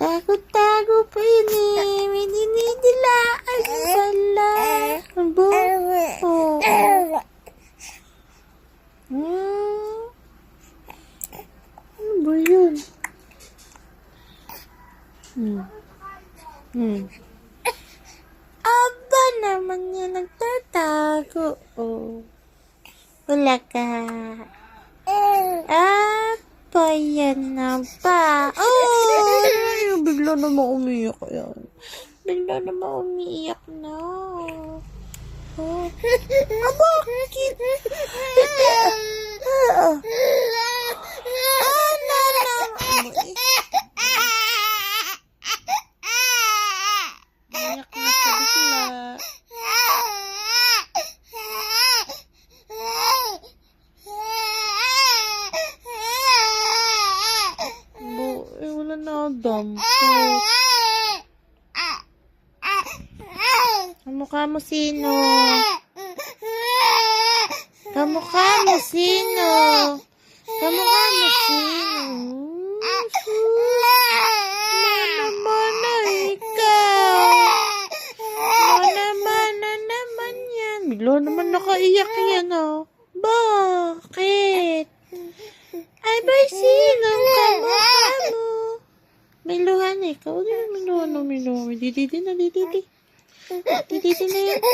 Tago-tago pa yun eh. May dinidilaan pala. Abo? Oh. Ano ba yun? Aba naman yan, nagtatago. Oh. Wala ka. Apa yan na ba? Oh! Bigla naman umiyak yan. Bigla naman umiiyak na. Oh. Bakit? Iyak na sa bigla. Wala na dampo. Kamukha mo sino? Kamukha mo sino? Kamukha mo sino? Mana-mana ikaw. Mana-mana naman yan. Bigla naman nakaiyak yan oh. Bakit? Ay ba sinong kamukha mo? May luha na ikaw. May luha na, may luha. May dididi na, dididi. Dididi na yan. Oh.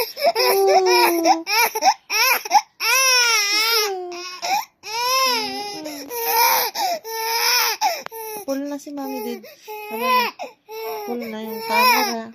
Pull na si Mami Did. Ano na? Pull na yung camera.